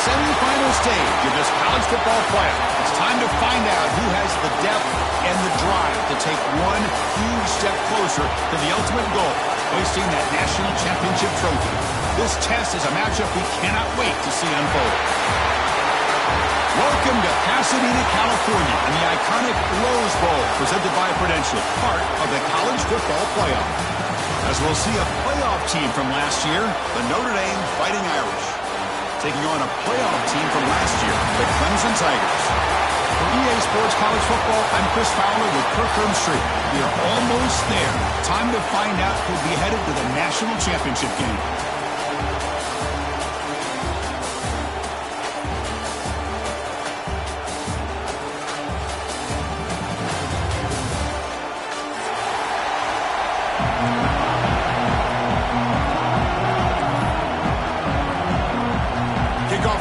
semifinal stage of this college football playoff. It's time to find out who has the depth and the drive to take one huge step closer to the ultimate goal, hoisting that national championship trophy. This test is a matchup we cannot wait to see unfold. Welcome to Pasadena, California, and the iconic Rose Bowl, presented by Prudential, part of the college football playoff. As we'll see a playoff team from last year, the Notre Dame Fighting Irish, taking on a playoff team from last year, the Clemson Tigers. For EA Sports College Football, I'm Chris Fowler with Kirk Street. We are almost there. Time to find out who'll be headed to the national championship game.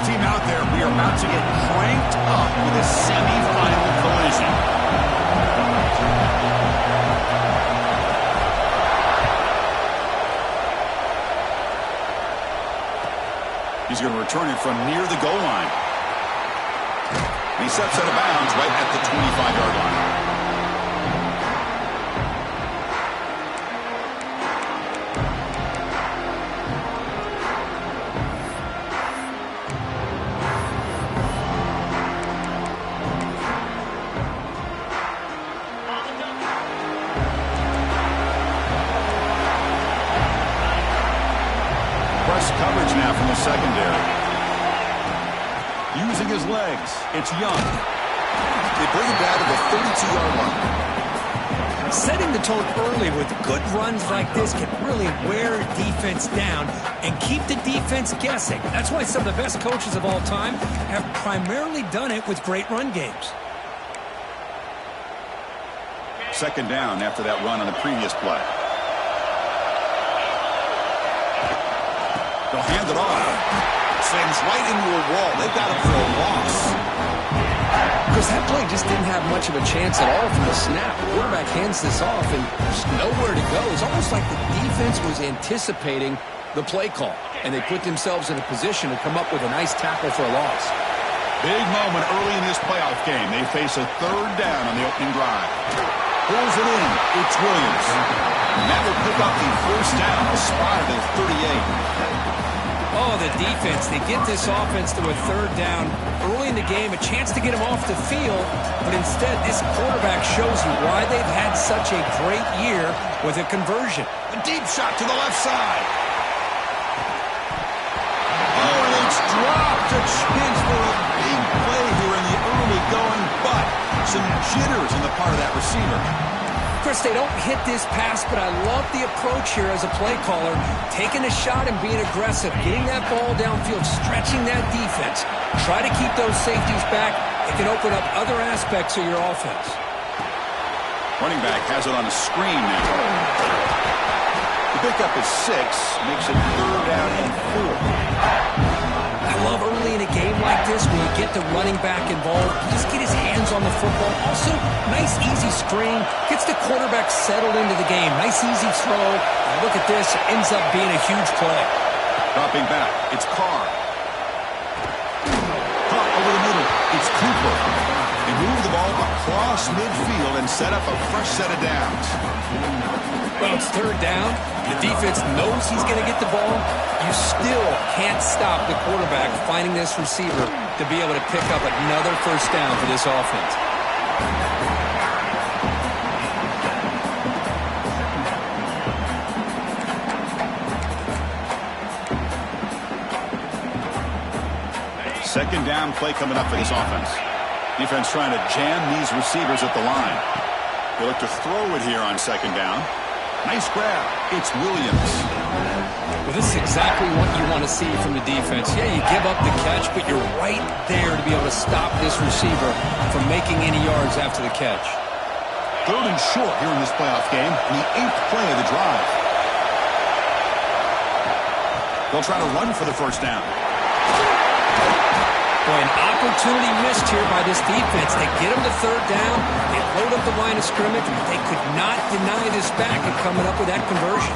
Team out there, we are about to get cranked up with a semi-final collision. He's going to return it from near the goal line. He steps out of bounds right at the 25-yard line. Coverage now from the secondary. Using his legs, it's Young. They bring him down to the 32-yard line. Setting the tone early with good runs like this can really wear defense down and keep the defense guessing. That's why some of the best coaches of all time have primarily done it with great run games. Second down after that run on the previous play. They'll hand it off. Sends right into a wall. They've got him for a loss. Because that play just didn't have much of a chance at all from the snap. The quarterback hands this off, and there's nowhere to go. It's almost like the defense was anticipating the play call, and they put themselves in a position to come up with a nice tackle for a loss. Big moment early in this playoff game. They face a third down on the opening drive. Pulls it in. It's Williams. And that will pick up the first down, spotted at 38. Oh, the defense, they get this offense to a third down early in the game, a chance to get him off the field, but instead this quarterback shows you why they've had such a great year with a conversion. A deep shot to the left side. Oh, and it's dropped a chance for a big play here in the early going, but some jitters on the part of that receiver. Chris, they don't hit this pass, but I love the approach here as a play caller. Taking a shot and being aggressive, getting that ball downfield, stretching that defense. Try to keep those safeties back. It can open up other aspects of your offense. Running back has it on a screen now. The pickup is 6, makes it third down and 4. I love early in a game like this when you get the running back involved. You just get his hands on the football. Also, nice easy screen. Gets the quarterback settled into the game. Nice easy throw. And look at this. It ends up being a huge play. Dropping back. It's Carr. Caught over the middle. It's Cooper. They move the ball across midfield and set up a fresh set of downs. Well, it's third down. The defense knows he's going to get the ball. You still can't stop the quarterback finding this receiver to be able to pick up another first down for this offense. Second down play coming up for this offense. Defense trying to jam these receivers at the line. They look to throw it here on second down. Nice grab. It's Williams. Well, this is exactly what you want to see from the defense. Yeah, you give up the catch, but you're right there to be able to stop this receiver from making any yards after the catch. Third and short here in this playoff game, the 8th play of the drive. They'll try to run for the first down. Boy, an opportunity missed here by this defense. They get them to third down. They load up the line of scrimmage. They could not deny this back and coming up with that conversion.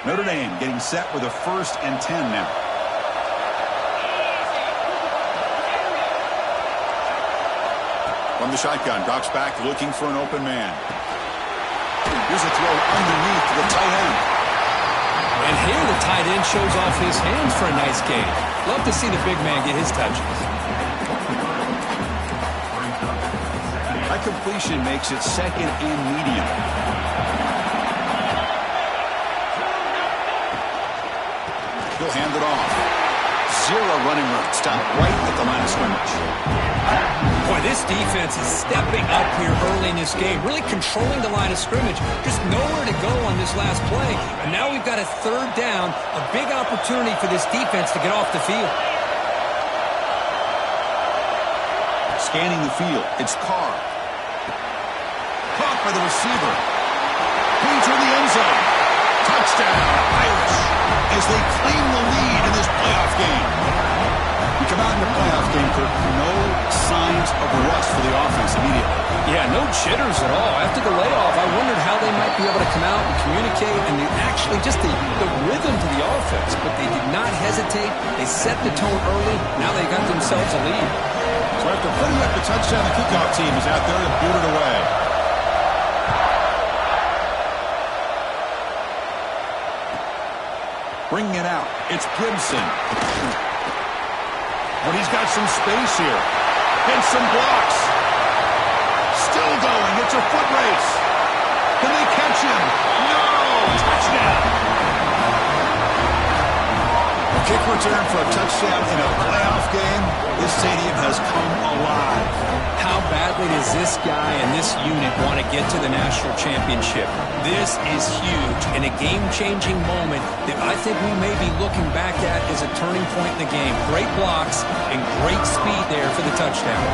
Notre Dame getting set with a 1st and 10 now. From the shotgun, drops back looking for an open man. Here's a throw underneath to the tight end. And here the tight end shows off his hands for a nice gain. Love to see the big man get his touches. That completion makes it 2nd and medium. He'll hand it off. 0 running room. Stop right at the line of scrimmage. Boy, this defense is stepping up here early in this game, really controlling the line of scrimmage. Just nowhere to go on this last play. And now we've got a 3rd down, a big opportunity for this defense to get off the field. Scanning the field, it's Carr. Caught by the receiver. Clean through the end zone. Touchdown, Irish, as they claim the lead in this playoff game. We come out in the playoff game, Kirk, no signs of rust for the offense immediately. Yeah, no jitters at all. After the layoff, I wondered how they might be able to come out and communicate and actually just the rhythm to the offense. But they did not hesitate. They set the tone early. Now they got themselves a lead. So after putting up the touchdown, the kickoff team is out there to boot it away. Bringing it out, it's Gibson. But he's got some space here. And some blocks. Still going, it's a foot race. Can they catch him? No! Touchdown! A kick return for a touchdown in a playoff game. This stadium has come alive. How badly does this guy and this unit want to get to the national championship? This is huge and a game-changing moment that I think we may be looking back at as a turning point in the game. Great blocks and great speed there for the touchdown.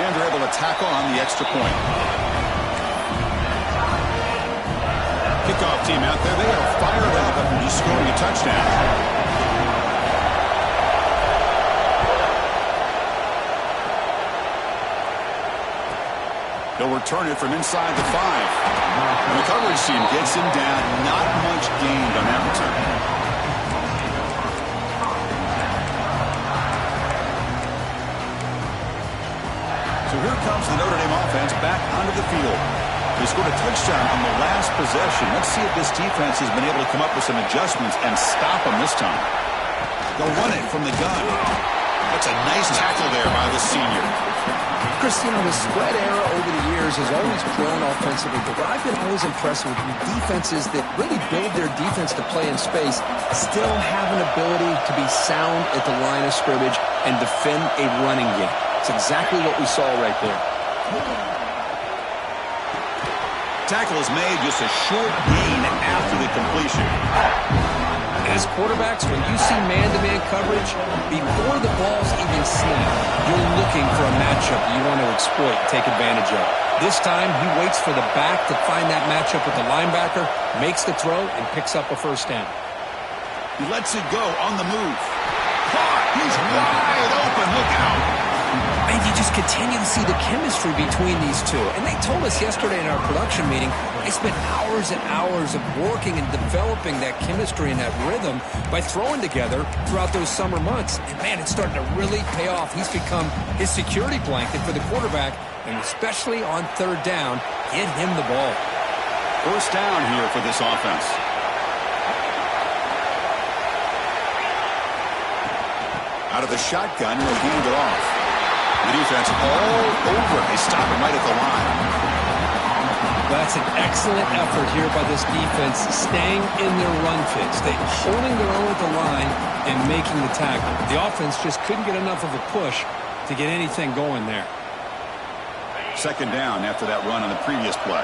And they're able to tackle on the extra point. Kickoff team out there, they are fired up after just scoring a touchdown. They'll return it from inside the 5. And the coverage team gets him down. Not much gained on that return. So here comes the Notre Dame offense back onto the field. They scored a touchdown on the last possession. Let's see if this defense has been able to come up with some adjustments and stop them this time. They'll run it from the gun. That's a nice tackle there by the senior. Chris, you know, the spread era over the years has always grown offensively, but what I've been always impressed with defenses that really build their defense to play in space still have an ability to be sound at the line of scrimmage and defend a running game. It's exactly what we saw right there. Tackle is made, just a short gain after the completion. As quarterbacks, when you see man-to-man coverage, before the ball's even snapped, you're looking for a matchup you want to exploit, take advantage of. This time, he waits for the back to find that matchup with the linebacker, makes the throw, and picks up a 1st down. He lets it go on the move. Caught! He's wide open. Look out! And you just continue to see the chemistry between these two. And they told us yesterday in our production meeting, they spent hours and hours of working and developing that chemistry and that rhythm by throwing together throughout those summer months. And, man, it's starting to really pay off. He's become his security blanket for the quarterback, and especially on 3rd down, get him the ball. 1st down here for this offense. Out of the shotgun, he'll hand it off. The defense all over. They stop him right at the line. That's an excellent effort here by this defense, staying in their run fits. They holding their own at the line and making the tackle. The offense just couldn't get enough of a push to get anything going there. 2nd down after that run on the previous play.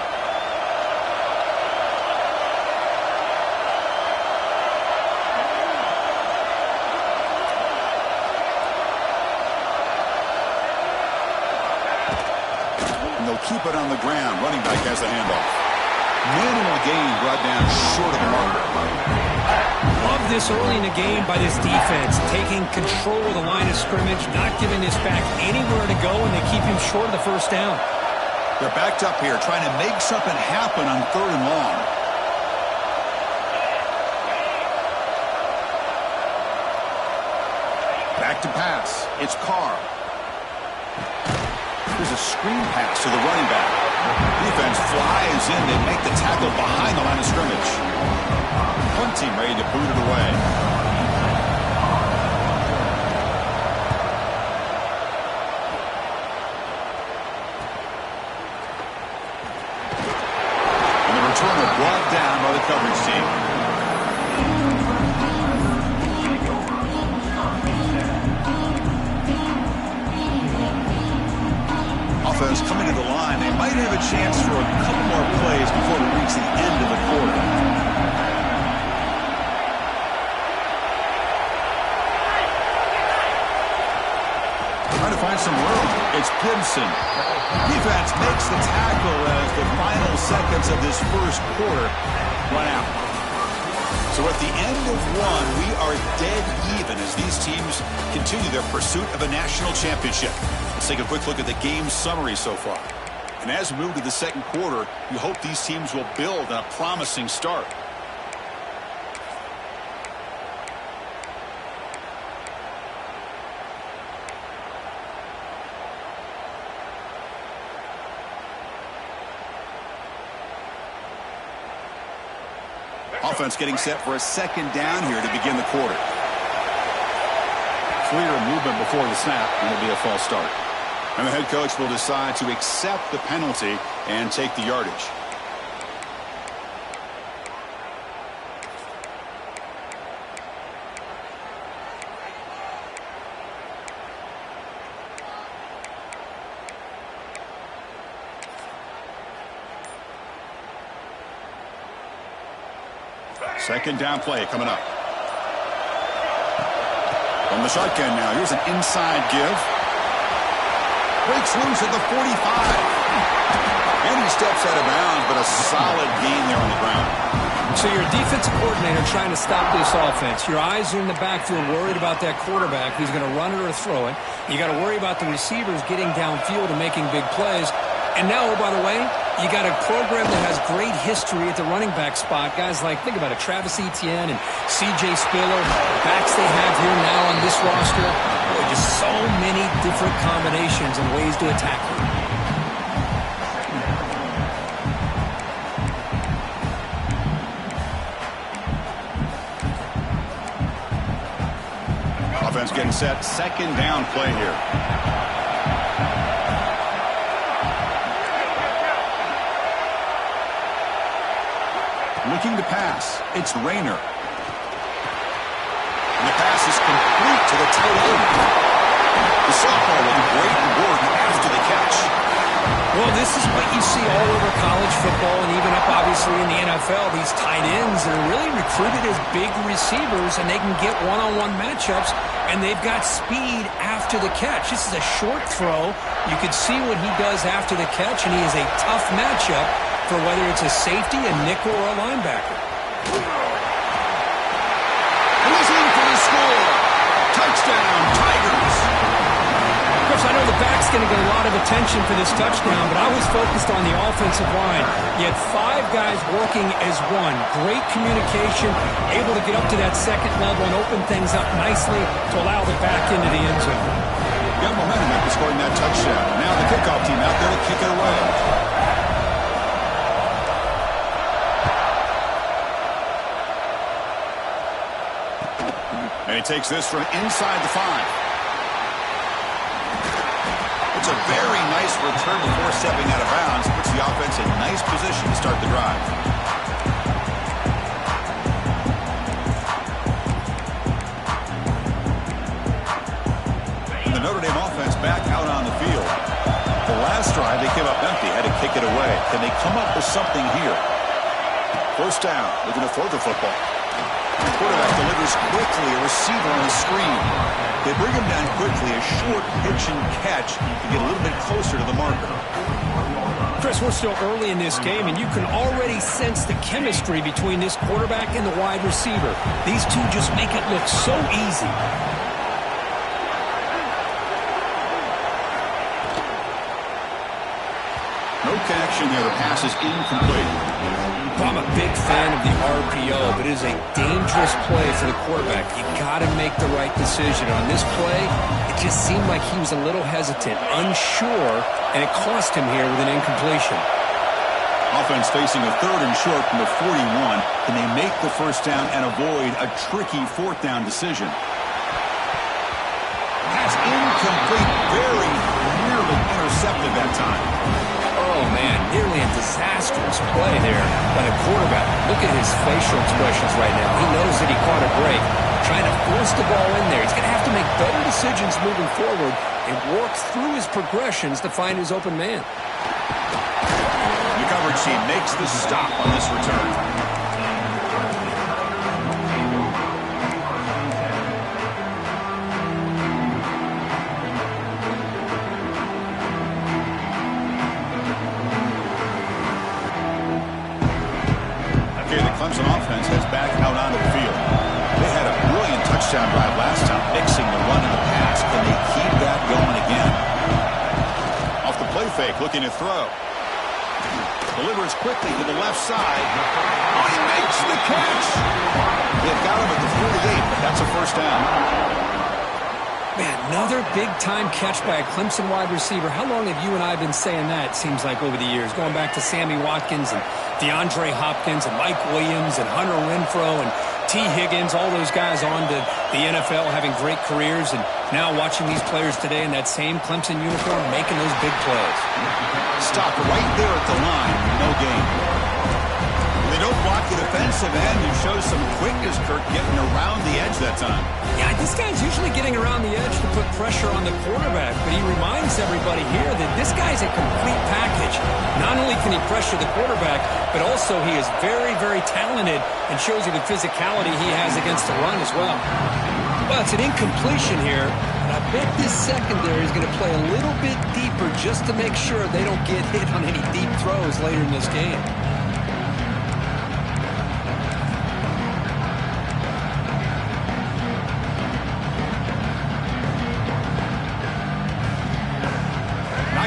Keep it on the ground. Running back has the handoff. Minimal gain brought down short of the marker. Love this early in the game by this defense. Taking control of the line of scrimmage, not giving this back anywhere to go, and they keep him short of the 1st down. They're backed up here trying to make something happen on 3rd and long. Back to pass. It's Carr. Here's a screen pass to the running back. Defense flies in. They make the tackle behind the line of scrimmage. Punt team ready to boot it away. And the returner brought down by the coverage team. Offense coming to the line. They might have a chance for a couple more plays before we reach the end of the quarter. Trying to find some room. It's Gibson. Defense makes the tackle as the final seconds of this first quarter run out. So at the end of one, we are dead even as these teams continue their pursuit of a national championship. Let's take a quick look at the game summary so far. And as we move to the second quarter, you hope these teams will build on a promising start. Offense getting set for a second down here to begin the quarter. Clear movement before the snap, and it'll be a false start. And the head coach will decide to accept the penalty and take the yardage. Second down play coming up. From the shotgun now, here's an inside give. Breaks loose at the 45. And he steps out of bounds, but a solid gain there on the ground. So you're a defensive coordinator trying to stop this offense. Your eyes are in the backfield worried about that quarterback who's going to run it or throw it. You got to worry about the receivers getting downfield and making big plays. And now, oh, by the way, you got a program that has great history at the running back spot. Guys like, think about it, Travis Etienne and C.J. Spiller, the backs they have here now on this roster. Boy, just so many different combinations and ways to attack them. Offense getting set. Second down play here. Looking to pass. It's Rayner. And the pass is complete to the tight end. The sophomore with great work after the catch. Well, this is what you see all over college football and even up, obviously, in the NFL. These tight ends are really recruited as big receivers, and they can get one-on-one matchups, and they've got speed after the catch. This is a short throw. You can see what he does after the catch, and he is a tough matchup for whether it's a safety, a nickel, or a linebacker. He's in for the score. Touchdown, Tigers. Chris, I know the back's going to get a lot of attention for this touchdown, but I was focused on the offensive line. You had 5 guys working as one. Great communication, able to get up to that second level and open things up nicely to allow the back into the end zone. Got momentum after scoring that touchdown. Now the kickoff team out there to kick it away. And he takes this from inside the 5. It's a very nice return before stepping out of bounds. Puts the offense in nice position to start the drive. And the Notre Dame offense back out on the field. The last drive, they came up empty, had to kick it away. Can they come up with something here? First down, looking to throw the football. The quarterback delivers quickly, a receiver on the screen. They bring him down quickly, a short pitch and catch to get a little bit closer to the marker. Chris, we're still early in this game, and you can already sense the chemistry between this quarterback and the wide receiver. These two just make it look so easy. action there. The pass is incomplete. I'm a big fan of the RPO, but it is a dangerous play for the quarterback. You got to make the right decision. On this play, it just seemed like he was a little hesitant, unsure, and it cost him here with an incompletion. Offense facing a 3rd and short from the 41. Can they make the first down and avoid a tricky 4th down decision? Pass incomplete. Very nearly intercepted that time. Oh, man, nearly a disastrous play there by the quarterback. Look at his facial expressions right now. He knows that he caught a break, trying to force the ball in there. He's going to have to make better decisions moving forward and work through his progressions to find his open man. The coverage team makes the stop on this return. Clemson offense heads back out onto the field. They had a brilliant touchdown drive last time, mixing the run and the pass. Can they keep that going again? Off the play fake, looking to throw. Delivers quickly to the left side. Oh, he makes the catch. They've got him at the 48, but that's a first down. Man, another big-time catch by a Clemson wide receiver. How long have you and I been saying that, it seems like, over the years? Going back to Sammy Watkins and DeAndre Hopkins and Mike Williams and Hunter Renfrow and T. Higgins, all those guys on to the NFL having great careers, and now watching these players today in that same Clemson uniform making those big plays. Stop right there at the line. No gain. They don't block the defensive end. You show some quickness, Kirk, getting around the edge that time. Yeah, this guy's usually getting around the edge to put pressure on the quarterback, but he reminds everybody here that this guy's a complete package. Not only can he pressure the quarterback, but also he is very, very talented and shows you the physicality he has against the run as well. Well, it's an incompletion here, and I bet this secondary is going to play a little bit deeper just to make sure they don't get hit on any deep throws later in this game.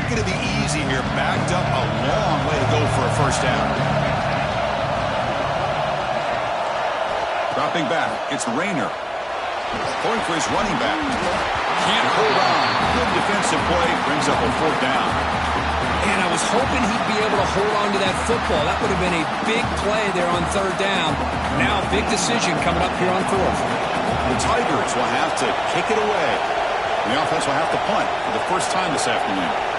Going to be easy here. Backed up a long way to go for a first down. Dropping back, it's Rayner. Going for his running back. Can't hold on. Good defensive play. Brings up a 4th down. And I was hoping he'd be able to hold on to that football. That would have been a big play there on 3rd down. Now, big decision coming up here on 4th. The Tigers will have to kick it away. The offense will have to punt for the first time this afternoon.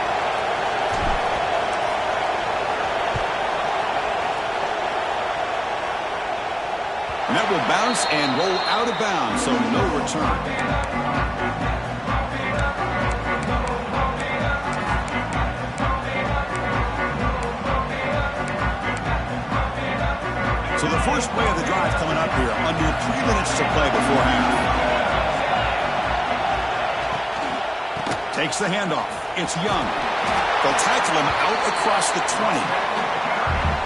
And that will bounce and roll out of bounds, so no return. So the first play of the drive coming up here, under 3 minutes to play before half. Takes the handoff. It's Young. They'll tackle him out across the 20.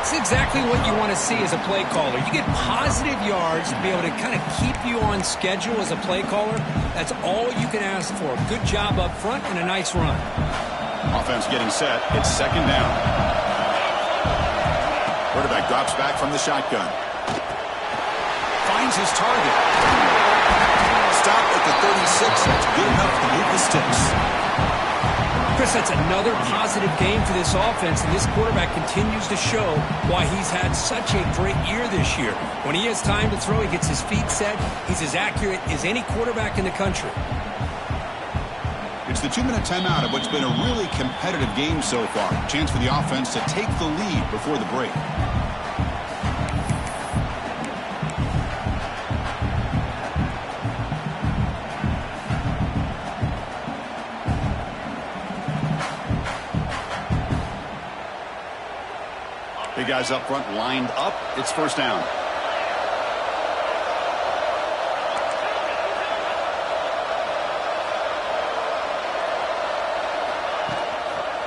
It's exactly what you want to see as a play caller. You get positive yards to be able to kind of keep you on schedule as a play caller. That's all you can ask for. Good job up front and a nice run. Offense getting set. It's 2nd down. Quarterback drops back from the shotgun. Finds his target. Stop at the 36. That's good enough to move the sticks. Chris, that's another positive game for this offense, and this quarterback continues to show why he's had such a great year this year. When he has time to throw, he gets his feet set. He's as accurate as any quarterback in the country. It's the 2-minute timeout of what's been a really competitive game so far. Chance for the offense to take the lead before the break. Big guys up front lined up. It's first down.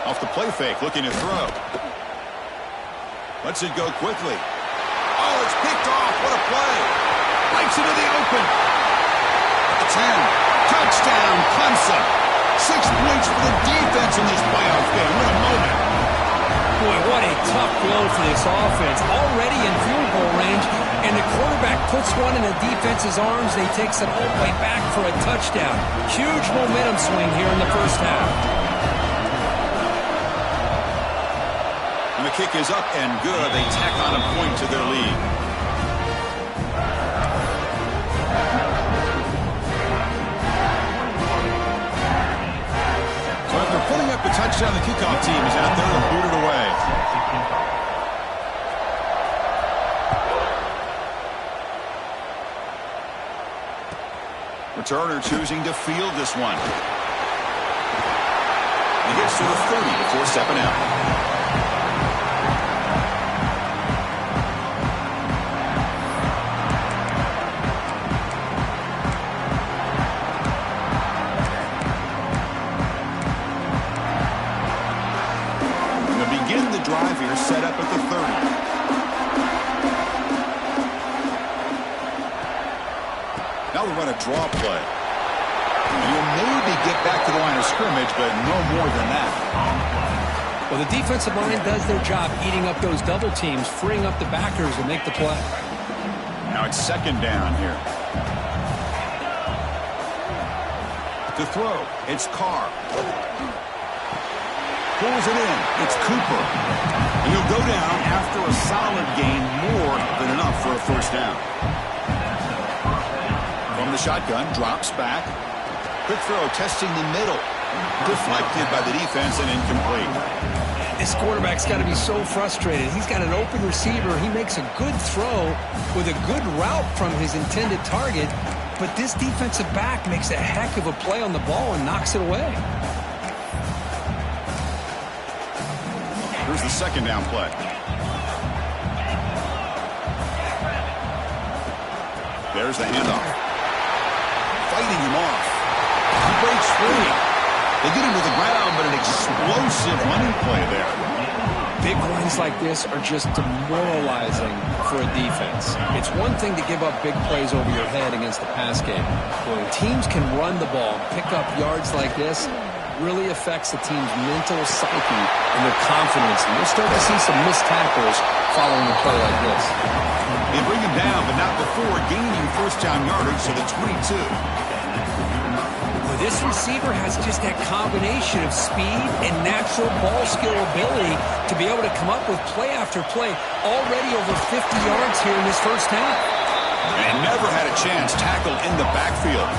Off the play fake, looking to throw. Lets it go quickly. Oh, it's picked off. What a play. Breaks into the open. The 10. Touchdown, Clemson. 6 points for the defense in this playoff game. What a moment. Boy, what a tough blow for this offense. Already in field goal range, and the quarterback puts one in the defense's arms, and he takes it all the way back for a touchdown. Huge momentum swing here in the first half. And the kick is up and good. They tack on a point to their lead. So after pulling up the touchdown, the kickoff team is out there to boot it away. Returner choosing to field this one. He gets to the 30 before stepping out. Drive here set up at the 30. Now we run a draw play. And you'll maybe get back to the line of scrimmage, but no more than that. Well, the defensive line does their job eating up those double teams, freeing up the backers to make the play. Now it's second down here. To throw, it's Carr. Pulls it in. It's Cooper. And he'll go down after a solid gain, more than enough for a first down. From the shotgun, drops back. Quick throw, testing the middle. Deflected by the defense and incomplete. This quarterback's got to be so frustrated. He's got an open receiver. He makes a good throw with a good route from his intended target. But this defensive back makes a heck of a play on the ball and knocks it away. Here's the second down play. There's the handoff. Fighting him off. He breaks free. They get him to the ground, but an explosive running play there. Big runs like this are just demoralizing for a defense. It's one thing to give up big plays over your head against the pass game. When teams can run the ball, pick up yards like this, really affects the team's mental psyche and their confidence. And you'll start to see some missed tackles following a play like this. They bring him down, but not before gaining first down yardage to the 22. Well, this receiver has just that combination of speed and natural ball skill ability to be able to come up with play after play. Already over 50 yards here in this first half. And never had a chance tackled in the backfield.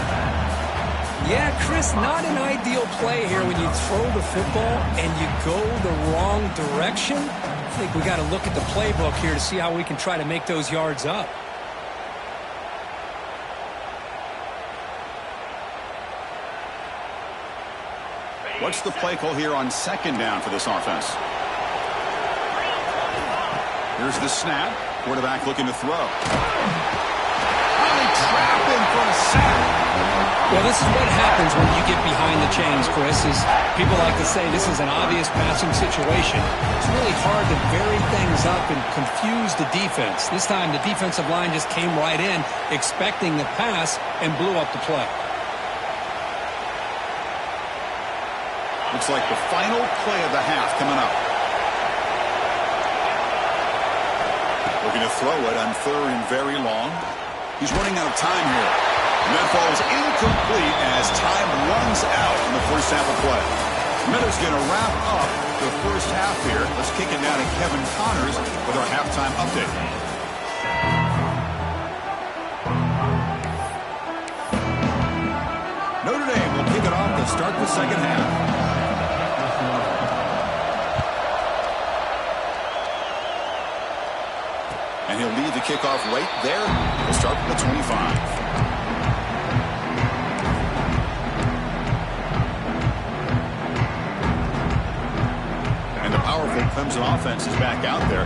Yeah, Chris, not an ideal play here when you throw the football and you go the wrong direction. I think we got to look at the playbook here to see how we can try to make those yards up. What's the play call here on second down for this offense? Here's the snap. Quarterback looking to throw. Oh, they trap him for a sack. Well, this is what happens when you get behind the chains, Chris, is people like to say this is an obvious passing situation. It's really hard to vary things up and confuse the defense. This time the defensive line just came right in expecting the pass and blew up the play. Looks like the final play of the half coming up. Looking to throw it on third and very long. He's running out of time here. And that falls incomplete as time runs out in the first half of play. Miller's going to wrap up the first half here. Let's kick it down to Kevin Connors with our halftime update. Notre Dame will kick it off to start the second half. And he'll lead the kickoff right there. We'll start from the 25. And the powerful Clemson offense is back out there.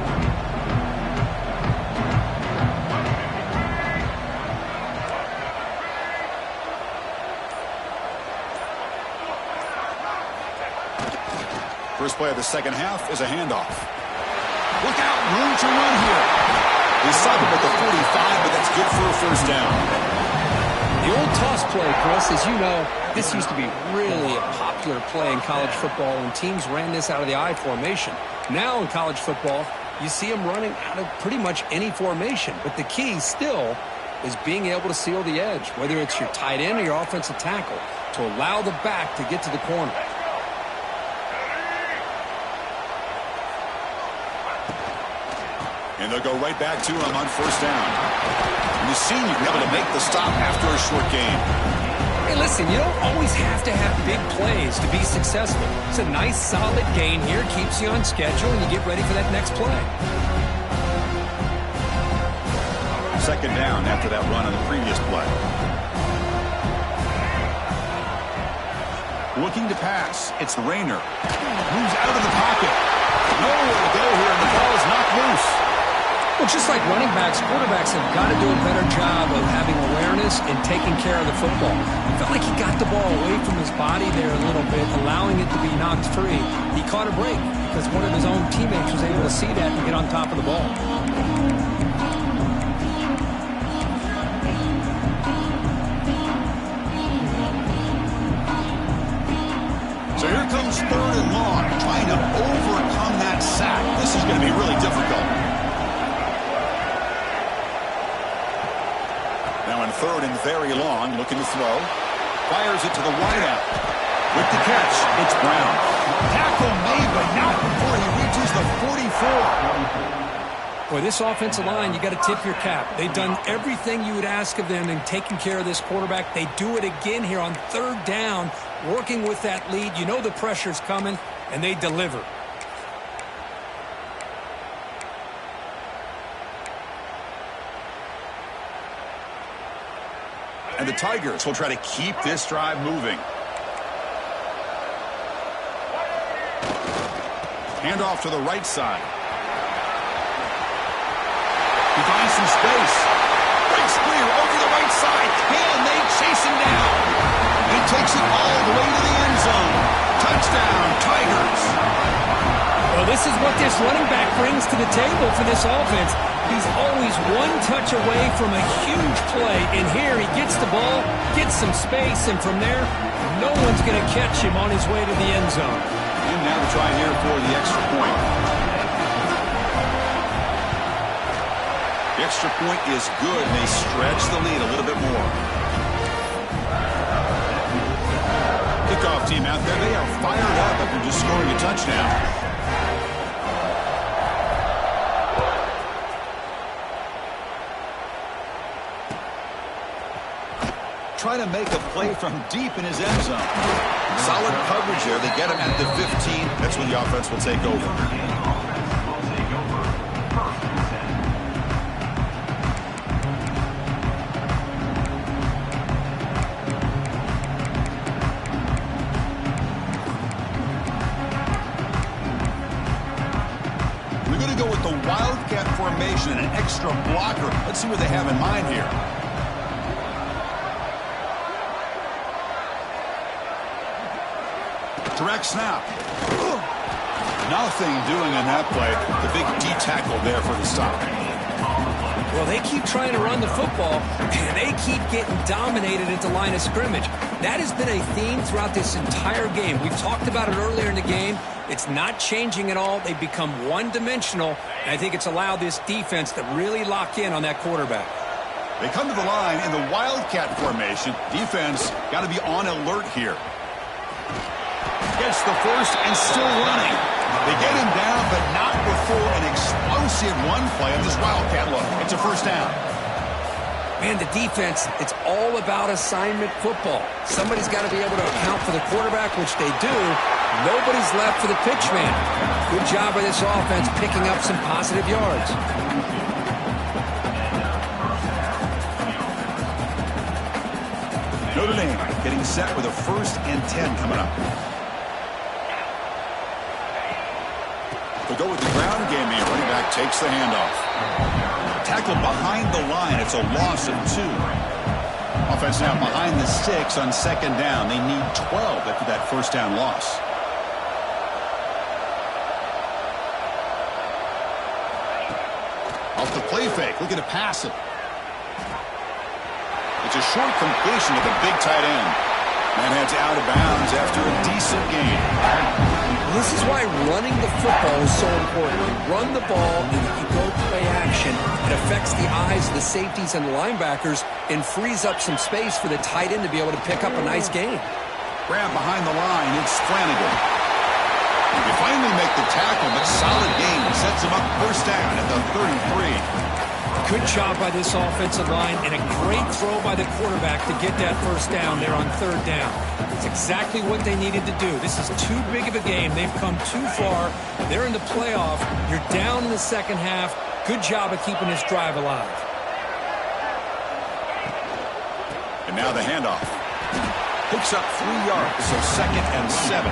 First play of the second half is a handoff. Look out, room to run here. He stopped him at the 45, but that's good for a first down. The old toss play, Chris, as you know, this used to be really a popular play in college football, and teams ran this out of the I formation. Now in college football, you see them running out of pretty much any formation, but the key still is being able to seal the edge, whether it's your tight end or your offensive tackle, to allow the back to get to the corner. And they'll go right back to him on first down. And the senior able to make the stop after a short gain. Hey, listen, you don't always have to have big plays to be successful. It's a nice, solid gain here, keeps you on schedule, and you get ready for that next play. Second down after that run on the previous play. Looking to pass. It's Rayner. Moves out of the pocket. Nowhere to go here, and the ball is knocked loose. Well, just like running backs, quarterbacks have got to do a better job of having awareness and taking care of the football. It felt like he got the ball away from his body there a little bit, allowing it to be knocked free. He caught a break because one of his own teammates was able to see that and get on top of the ball. So here comes third and long, trying to overcome that sack. This is going to be really difficult. Now in third and very long, looking to throw. Fires it to the wideout. With the catch, it's Brown. Tackle made, but not before he reaches the 44. Boy, this offensive line, you got to tip your cap. They've done everything you would ask of them in taking care of this quarterback. They do it again here on third down, working with that lead. You know the pressure's coming, and they deliver. And the Tigers will try to keep this drive moving. Handoff to the right side. He finds some space. Breaks clear over the right side. Can they chase him down? He takes it all the way to the end zone. Touchdown, Tigers. Well, this is what this running back brings to the table for this offense. He's always one touch away from a huge play. And here he gets the ball, gets some space, and from there, no one's going to catch him on his way to the end zone. And now to try here for the extra point. The extra point is good, and they stretch the lead a little bit more. Kickoff team out there, they are fired up after just scoring a touchdown. Trying to make a play from deep in his end zone. Solid coverage there. They get him at the 15. That's when the offense will take over. We're going to go with the Wildcat formation and an extra blocker. Let's see what they have in mind here. Direct snap. Nothing doing on that play. The big D-tackle there for the stop. Well, they keep trying to run the football, and they keep getting dominated at the line of scrimmage. That has been a theme throughout this entire game. We've talked about it earlier in the game. It's not changing at all. They've become one-dimensional, and I think it's allowed this defense to really lock in on that quarterback. They come to the line in the Wildcat formation. Defense got to be on alert here. Gets the first and still running. They get him down, but not before an explosive run play on this Wildcat look. It's a first down. Man, the defense, it's all about assignment football. Somebody's got to be able to account for the quarterback, which they do. Nobody's left for the pitch man. Good job by this offense picking up some positive yards. Notre Dame getting set with a 1st and 10 coming up. They'll go with the ground game here. Running back takes the handoff. Tackle behind the line. It's a loss of 2. Offense now behind the 6 on 2nd down. They need 12 after that first down loss. Off the play fake. Looking to pass it. It's a short completion to the big tight end. That heads out of bounds after a decent gain. This is why running the football is so important. You run the ball, and if you go play action, it affects the eyes of the safeties and the linebackers and frees up some space for the tight end to be able to pick up a nice gain. Grab behind the line. It's Flanagan. You finally make the tackle, but solid gain sets him up first down at the 33. Good job by this offensive line and a great throw by the quarterback to get that first down there on third down. It's exactly what they needed to do. This is too big of a game. They've come too far. They're in the playoff. You're down in the second half. Good job of keeping this drive alive. And now the handoff. Picks up 3 yards, so 2nd and 7.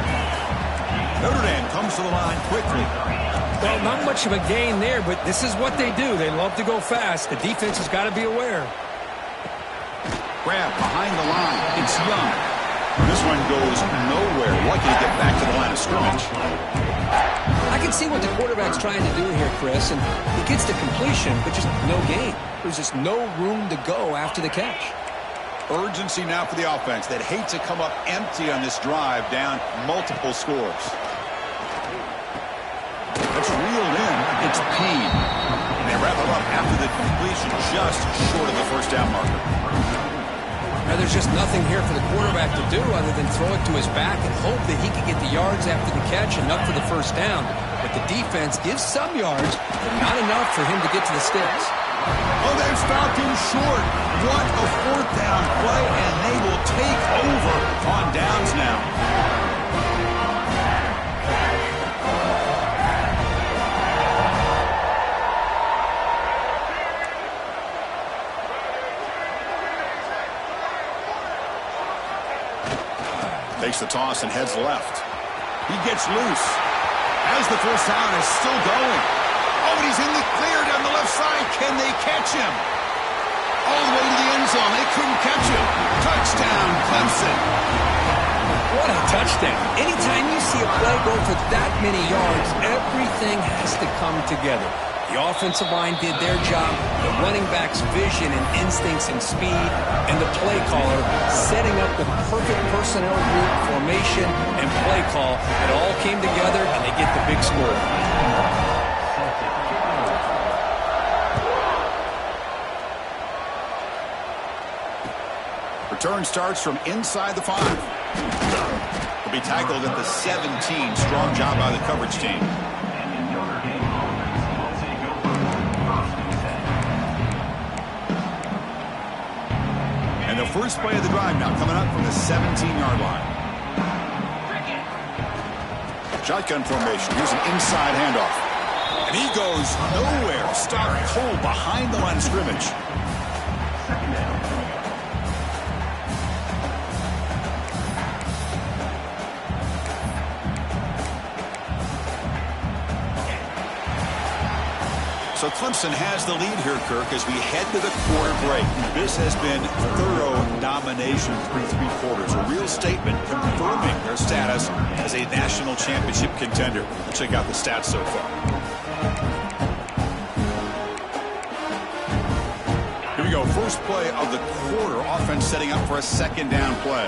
Notre Dame comes to the line quickly. Well, not much of a gain there, but this is what they do. They love to go fast. The defense has got to be aware. Grab behind the line. It's Young. This one goes nowhere. Lucky to get back to the line of scrimmage. I can see what the quarterback's trying to do here, Chris, and he gets the completion, but just no gain. There's just no room to go after the catch. Urgency now for the offense that hate to come up empty on this drive, down multiple scores. That's reeled in. It's Peen. And they wrap it up after the completion, just short of the first down marker. Now there's just nothing here for the quarterback to do other than throw it to his back and hope that he can get the yards after the catch, enough for the first down. But the defense gives some yards, but not enough for him to get to the sticks. Oh, they've stopped him short. What a fourth down play, and they will take over on downs now. Takes the toss and heads left. He gets loose. As the first down is still going. Oh, and he's in the clear down the left side. Can they catch him? All the way to the end zone. They couldn't catch him. Touchdown, Clemson. What a touchdown. Anytime you see a play go for that many yards, everything has to come together. The offensive line did their job, the running back's vision and instincts and speed, and the play caller setting up the perfect personnel group, formation, and play call. It all came together, and they get the big score. Return starts from inside the 5. Will be tackled at the 17. Strong job by the coverage team. And the first play of the drive now coming up from the 17-yard line. Shotgun formation. Here's an inside handoff. And he goes nowhere. Stopped cold behind the line of scrimmage. So Clemson has the lead here, Kirk, as we head to the quarter break. This has been thorough domination through 3 quarters. A real statement confirming their status as a national championship contender. Check out the stats so far. Here we go. First play of the quarter. Offense setting up for a second down play.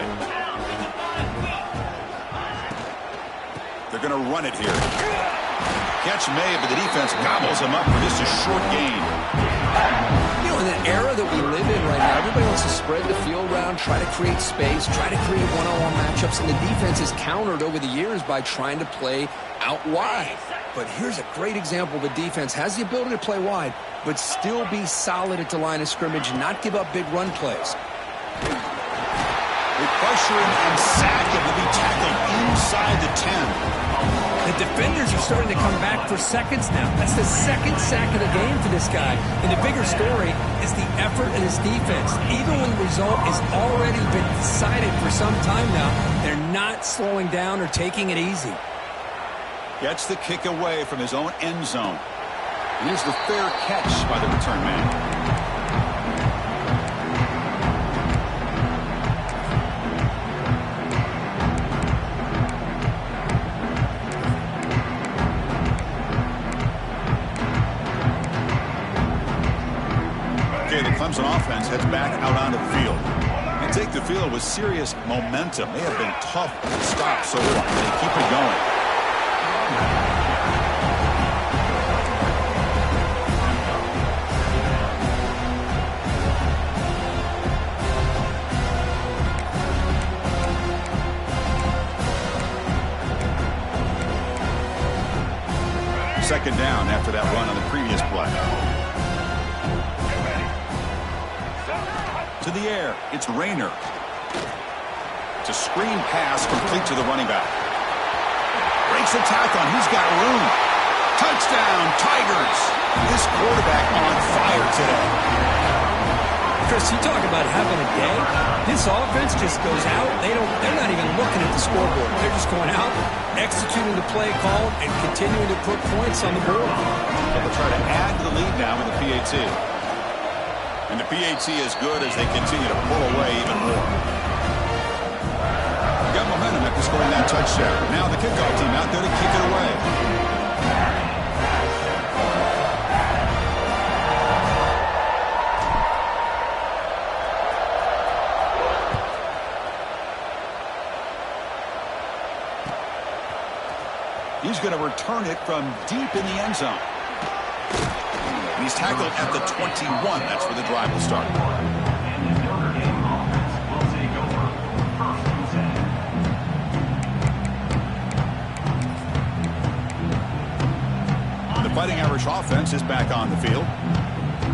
They're going to run it here. Catch made, but the defense gobbles him up for just a short gain. You know, in the era that we live in right now, everybody wants to spread the field around, try to create space, try to create one-on-one matchups, and the defense is countered over the years by trying to play out wide. But here's a great example. The defense has the ability to play wide, but still be solid at the line of scrimmage and not give up big run plays. They pressure him and sack him to be tackled inside the 10. The defenders are starting to come back for seconds now. That's the second sack of the game for this guy. And the bigger story is the effort of his defense. Even when the result has already been decided for some time now, they're not slowing down or taking it easy. Gets the kick away from his own end zone. Here's the fair catch by the return man. play, the Clemson offense heads back out onto the field. They take the field with serious momentum. They have been tough to stop so far. They keep it going. Second down after that run on the previous play. To the air, it's Rayner. It's a screen pass complete to the running back. Breaks the tackle, and he's got room. Touchdown, Tigers. This quarterback on fire today. Chris, you talk about having a day. This offense just goes out. They're not even looking at the scoreboard. They're just going out, executing the play call, and continuing to put points on the board. And they'll try to add to the lead now with the PAT. And the PAT is good as they continue to pull away even more. They got momentum after scoring that touchdown. Now the kickoff team out there to kick it away. He's going to return it from deep in the end zone. And he's tackled at the 21. That's where the drive will start. The Fighting Irish offense is back on the field.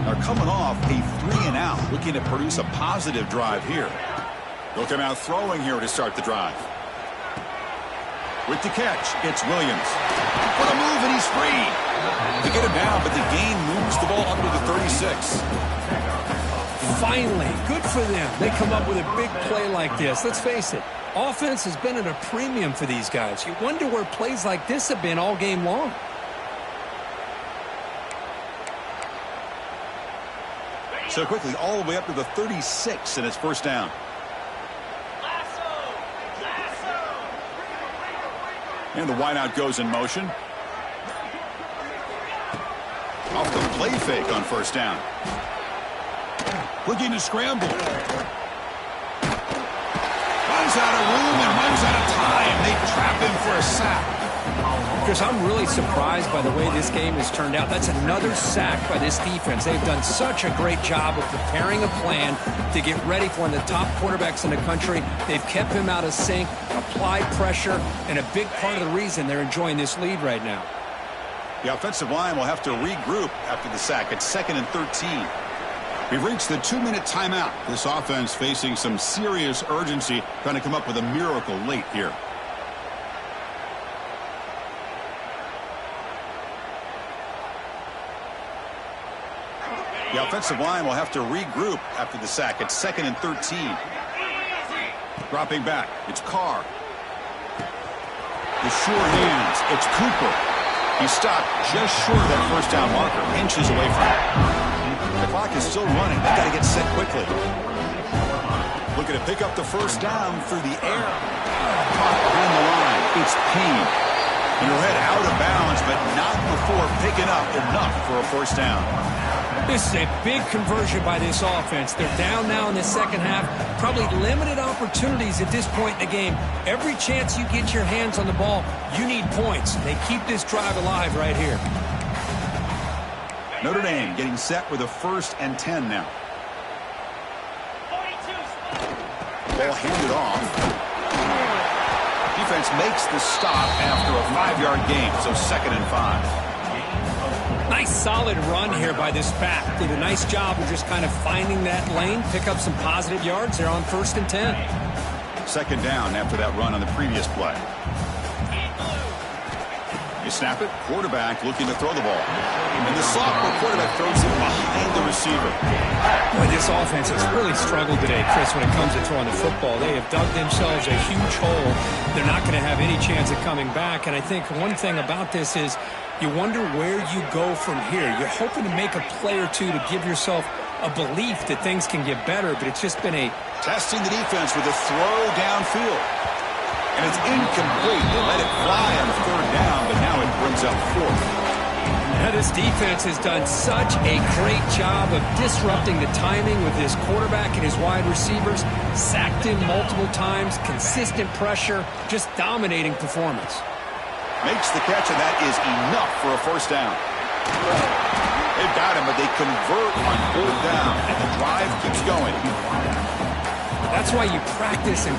They're coming off a 3-and-out, looking to produce a positive drive here. They'll come out throwing here to start the drive. With the catch, it's Williams. What a move, and he's free. They get him down, but the gain moves the ball under the 36. Finally, good for them. They come up with a big play like this. Let's face it, offense has been at a premium for these guys. You wonder where plays like this have been all game long. So quickly, all the way up to the 36, and it's first down. And the wideout goes in motion. Off the play fake on first down. Looking to scramble. Runs out of room and runs out of time. They trap him for a sack. Chris, I'm really surprised by the way this game has turned out. That's another sack by this defense. They've done such a great job of preparing a plan to get ready for one of the top quarterbacks in the country. They've kept him out of sync, applied pressure, and a big part of the reason they're enjoying this lead right now. The offensive line will have to regroup after the sack. It's 2nd and 13. We've reached the 2-minute timeout. This offense facing some serious urgency, trying to come up with a miracle late here. The offensive line will have to regroup after the sack. It's 2nd and 13. Dropping back, it's Carr. The sure hands, it's Cooper. He stopped just short of that first down marker, inches away from it. The clock is still running. They've got to get set quickly. Looking to pick up the first down through the air. Caught behind the line. It's Payne. And he'll head out of bounds, but not before picking up enough for a first down. This is a big conversion by this offense. They're down now in the second half. Probably limited opportunities at this point in the game. Every chance you get your hands on the ball, you need points. They keep this drive alive right here. Notre Dame getting set with a 1st and 10 now. Ball handed off. Defense makes the stop after a 5-yard gain, so 2nd and 5. Nice solid run here by this back. Did a nice job of just kind of finding that lane, pick up some positive yards. They're on 1st and 10. 2nd down after that run on the previous play. You snap it, quarterback looking to throw the ball. And the sophomore quarterback throws it behind the receiver. Boy, this offense has really struggled today, Chris, when it comes to throwing the football. They have dug themselves a huge hole. They're not going to have any chance of coming back. And I think one thing about this is you wonder where you go from here. You're hoping to make a play or two to give yourself a belief that things can get better, but it's just been a... Testing the defense with a throw downfield. And it's incomplete. They let it fly on 3rd down, but now it brings up 4th. Yeah, this defense has done such a great job of disrupting the timing with his quarterback and his wide receivers. Sacked him multiple times, consistent pressure, just dominating performance. Makes the catch, and that is enough for a first down. They've got him, but they convert on fourth down, and the drive keeps going. That's why you practice and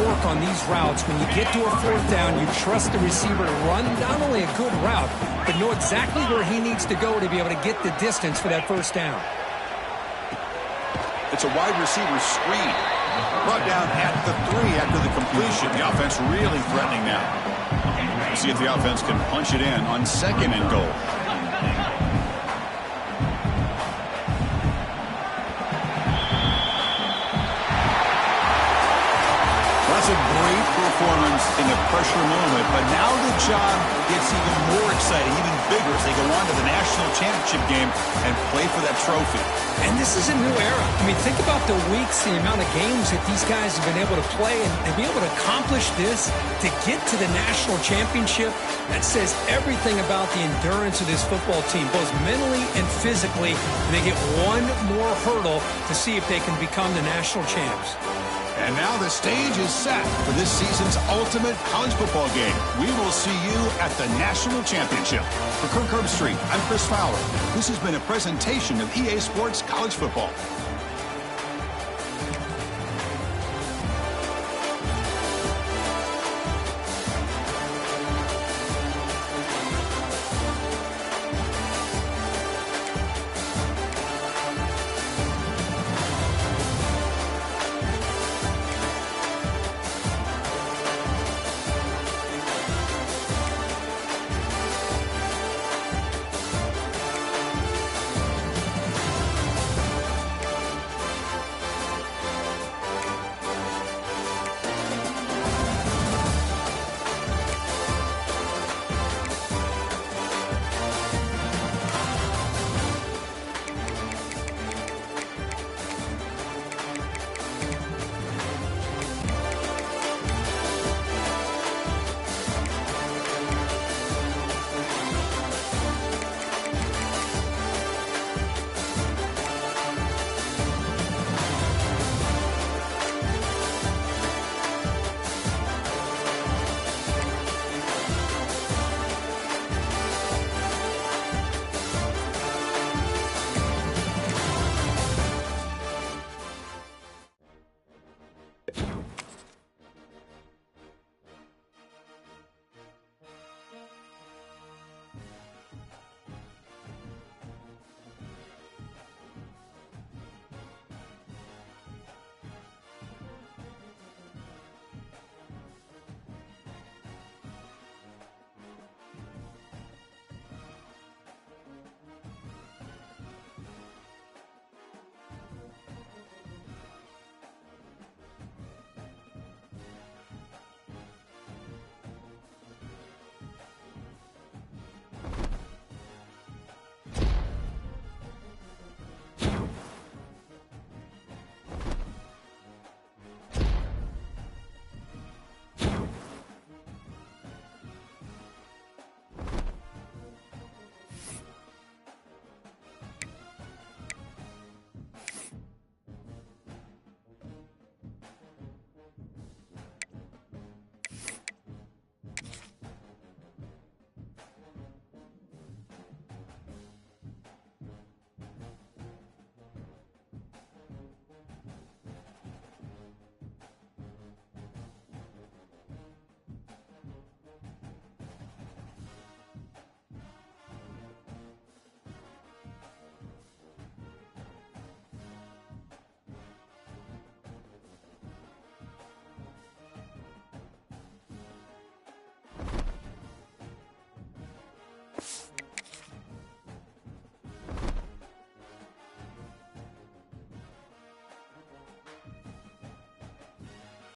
work on these routes. When you get to a fourth down, you trust the receiver to run not only a good route, but know exactly where he needs to go to be able to get the distance for that first down. It's a wide receiver screen. Brought down at the 3 after the completion. The offense really threatening now. See if the offense can punch it in on 2nd and goal. That's a great performance in the pressure moment, but now the job gets even more exciting, even bigger as they go on to the national championship game and play for that trophy. And this is a new era. I mean, think about the weeks, the amount of games that these guys have been able to play, and be able to accomplish this, to get to the national championship. That says everything about the endurance of this football team, both mentally and physically. And they get one more hurdle to see if they can become the national champs. And now the stage is set for this season's ultimate college football game. We will see you at the national championship. For Kirk Herbstreit, I'm Chris Fowler. This has been a presentation of EA Sports College Football.